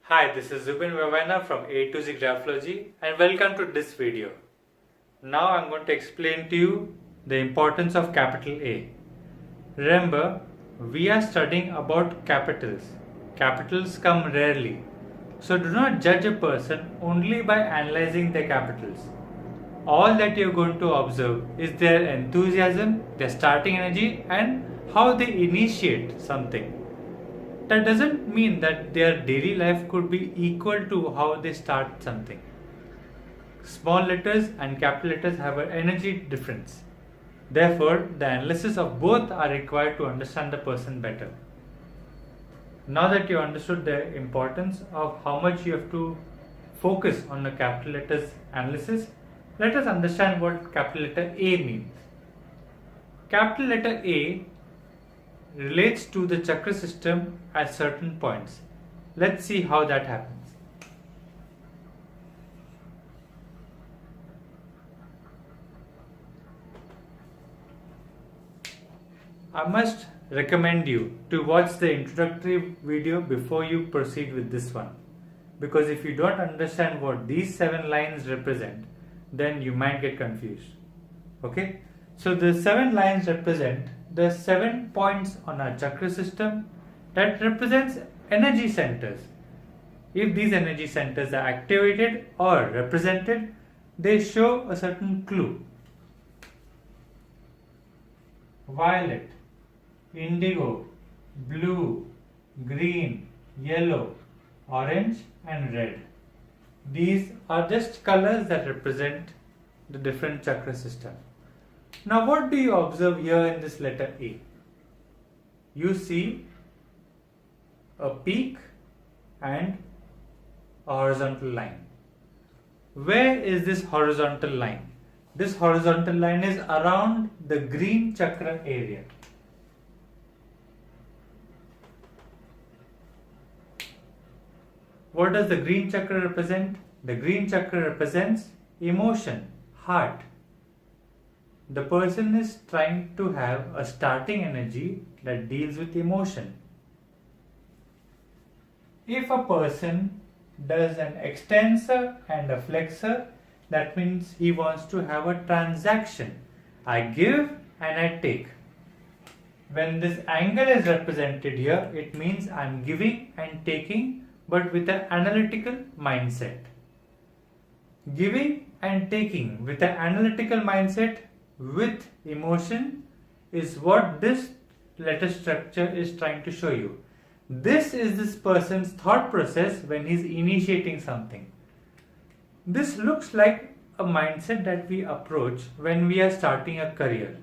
Hi, this is Zubin Vevaina from A to Z Graphology and welcome to this video. Now I'm going to explain to you the importance of capital A. Remember, we are studying about capitals. Capitals come rarely. So do not judge a person only by analyzing their capitals. All that you're going to observe is their enthusiasm, their starting energy and how they initiate something. That doesn't mean that their daily life could be equal to how they start something. Small letters and capital letters have an energy difference. Therefore, the analysis of both are required to understand the person better. Now that you understood the importance of how much you have to focus on the capital letters analysis, let us understand what capital letter A means. Capital letter A relates to the chakra system at certain points. Let's see how that happens. I must recommend you to watch the introductory video before you proceed with this one, because if you don't understand what these 7 lines represent, then you might get confused. Okay, so the 7 lines represent the 7 points on our chakra system that represents energy centers. If these energy centers are activated or represented, they show a certain clue. Violet, indigo, blue, green, yellow, orange and red. These are just colors that represent the different chakra system. Now what do you observe here in this letter A? You see a peak and a horizontal line. Where is this horizontal line? This horizontal line is around the green chakra area. What does the green chakra represent? The green chakra represents emotion, heart. The person is trying to have a starting energy that deals with emotion. If a person does an extensor and a flexor, that means he wants to have a transaction. I give and I take. When this angle is represented here, it means I am giving and taking, but with an analytical mindset. Giving and taking with an analytical mindset with emotion is what this letter structure is trying to show you. This is this person's thought process when he is initiating something. This looks like a mindset that we approach when we are starting a career.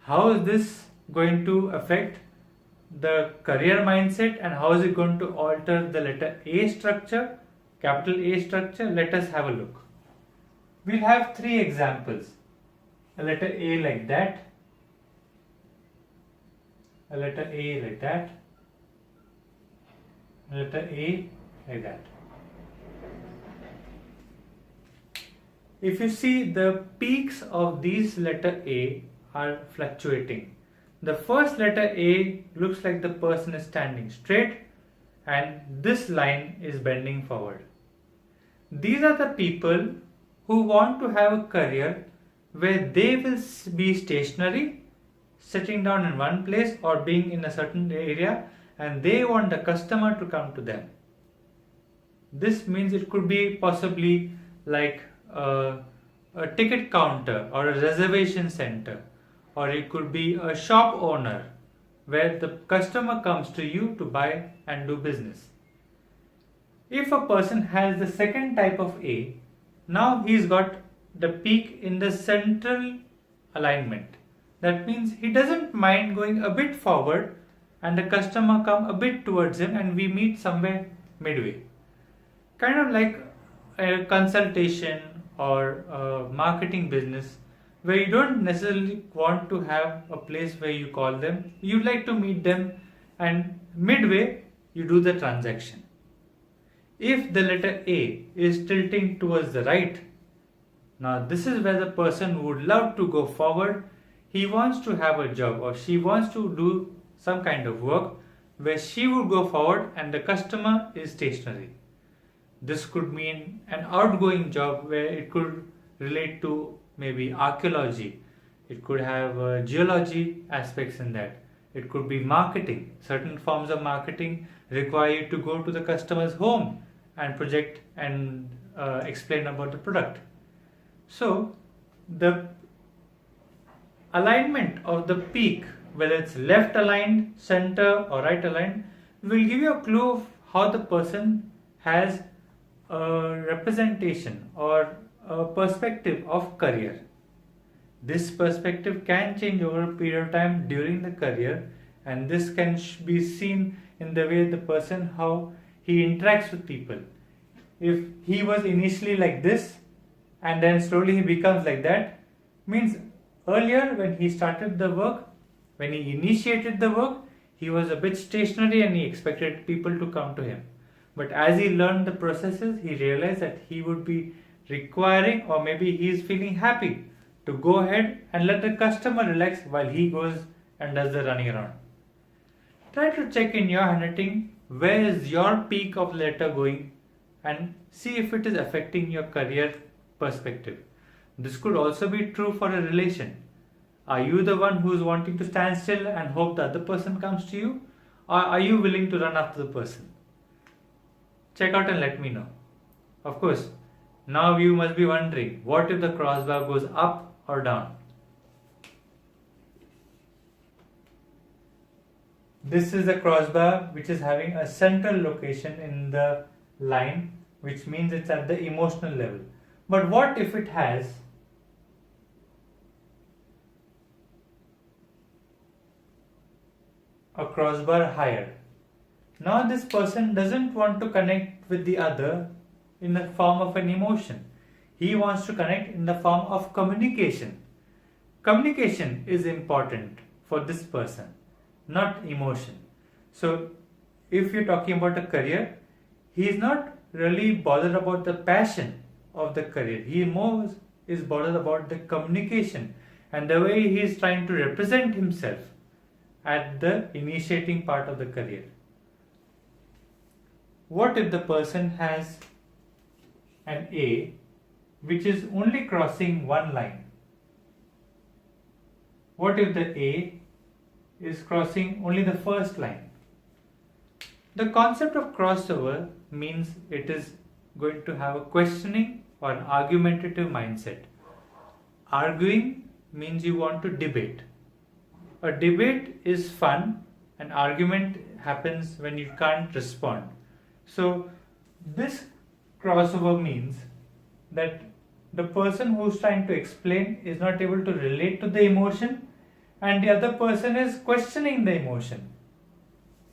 How is this going to affect the career mindset and how is it going to alter the letter A structure, capital A structure? Let us have a look. We'll have 3 examples. A letter A like that, a letter A like that, a letter A like that. If you see, the peaks of these letter A are fluctuating. The first letter A looks like the person is standing straight and this line is bending forward. These are the people who want to have a career where they will be stationary, sitting down in one place or being in a certain area, and they want the customer to come to them. This means it could be possibly like a ticket counter or a reservation center, or it could be a shop owner where the customer comes to you to buy and do business. If a person has the second type of A, now he's got the peak in the central alignment. That means he doesn't mind going a bit forward and the customer come a bit towards him and we meet somewhere midway. Kind of like a consultation or a marketing business where you don't necessarily want to have a place where you call them. You like to meet them and midway you do the transaction. If the letter A is tilting towards the right, now this is where the person would love to go forward. He wants to have a job or she wants to do some kind of work where she would go forward and the customer is stationary. This could mean an outgoing job where it could relate to maybe archaeology. It could have geology aspects in that. It could be marketing. Certain forms of marketing require you to go to the customer's home and project and explain about the product. So the alignment of the peak, whether it's left aligned, center or right aligned, will give you a clue of how the person has a representation or a perspective of career. This perspective can change over a period of time during the career, and this can be seen in the way the person, how he interacts with people. If he was initially like this and then slowly he becomes like that, means earlier when he started the work, when he initiated the work, he was a bit stationary and he expected people to come to him. But as he learned the processes, he realized that he would be requiring, or maybe he is feeling happy to go ahead and let the customer relax while he goes and does the running around. Try to check in your handwriting where is your peak of letter going and see if it is affecting your career perspective. This could also be true for a relation. Are you the one who is wanting to stand still and hope the other person comes to you, or are you willing to run after the person? Check out and let me know. Of course, now you must be wondering, what if the crossbar goes up or down? This is a crossbar which is having a central location in the line, which means it's at the emotional level. But what if it has a crossbar higher? Now this person doesn't want to connect with the other in the form of an emotion. He wants to connect in the form of communication. Communication is important for this person, not emotion. So if you're talking about a career, he is not really bothered about the passion of the career. He more is bothered about the communication and the way he is trying to represent himself at the initiating part of the career. What if the person has an A which is only crossing one line? What if the A is crossing only the first line? The concept of crossover means it is going to have a questioning or an argumentative mindset. Arguing means you want to debate. A debate is fun, an argument happens when you can't respond. So this crossover means that the person who's trying to explain is not able to relate to the emotion and the other person is questioning the emotion.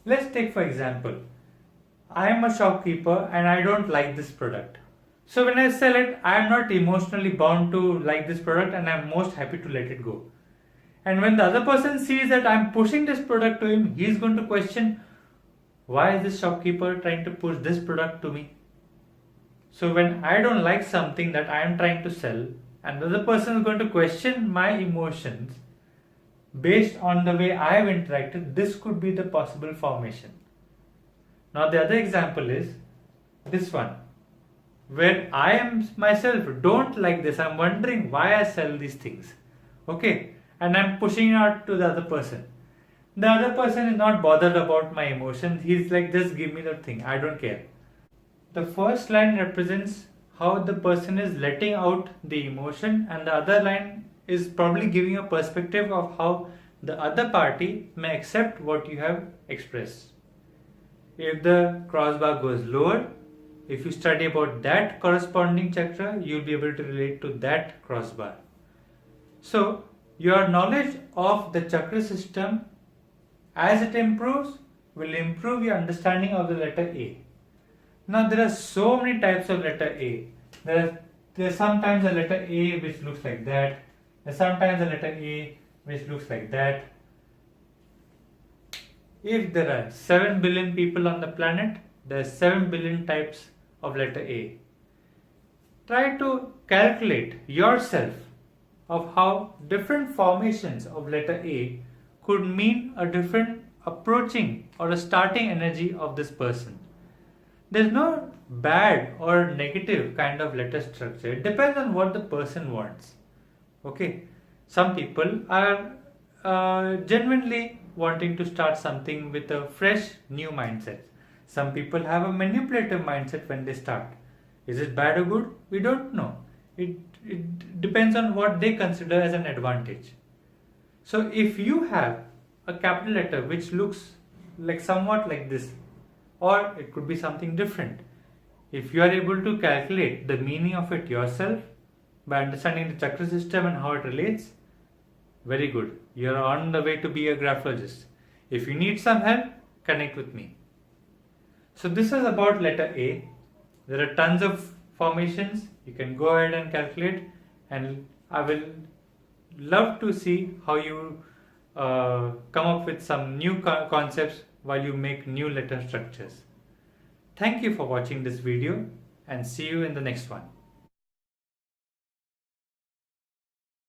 Let's take for example, I am a shopkeeper and I don't like this product. So when I sell it, I am not emotionally bound to like this product and I am most happy to let it go. And when the other person sees that I am pushing this product to him, he is going to question, why is this shopkeeper trying to push this product to me? So when I don't like something that I am trying to sell and the other person is going to question my emotions based on the way I have interacted, this could be the possible formation. Now the other example is this one, where I am myself don't like this, I am wondering why I sell these things. Okay, and I am pushing it out to the other person. The other person is not bothered about my emotions, he is like, just give me the thing, I don't care. The first line represents how the person is letting out the emotion and the other line is probably giving a perspective of how the other party may accept what you have expressed. If the crossbar goes lower, if you study about that corresponding chakra, you will be able to relate to that crossbar. So your knowledge of the chakra system, as it improves, will improve your understanding of the letter A. Now there are so many types of letter A. There's sometimes a letter A which looks like that. There's sometimes a letter A which looks like that. If there are 7 billion people on the planet, there are 7 billion types of letter A. Try to calculate yourself of how different formations of letter A could mean a different approaching or a starting energy of this person. There's no bad or negative kind of letter structure. It depends on what the person wants. Okay, some people are genuinely wanting to start something with a fresh new mindset. Some people have a manipulative mindset when they start. Is it bad or good? We don't know. It depends on what they consider as an advantage. So if you have a capital letter which looks like somewhat like this, or it could be something different, if you are able to calculate the meaning of it yourself by understanding the chakra system and how it relates, very good. You are on the way to be a graphologist. If you need some help, connect with me. So this is about letter A. There are tons of formations. You can go ahead and calculate, and I will love to see how you come up with some new concepts while you make new letter structures. Thank you for watching this video, and see you in the next one.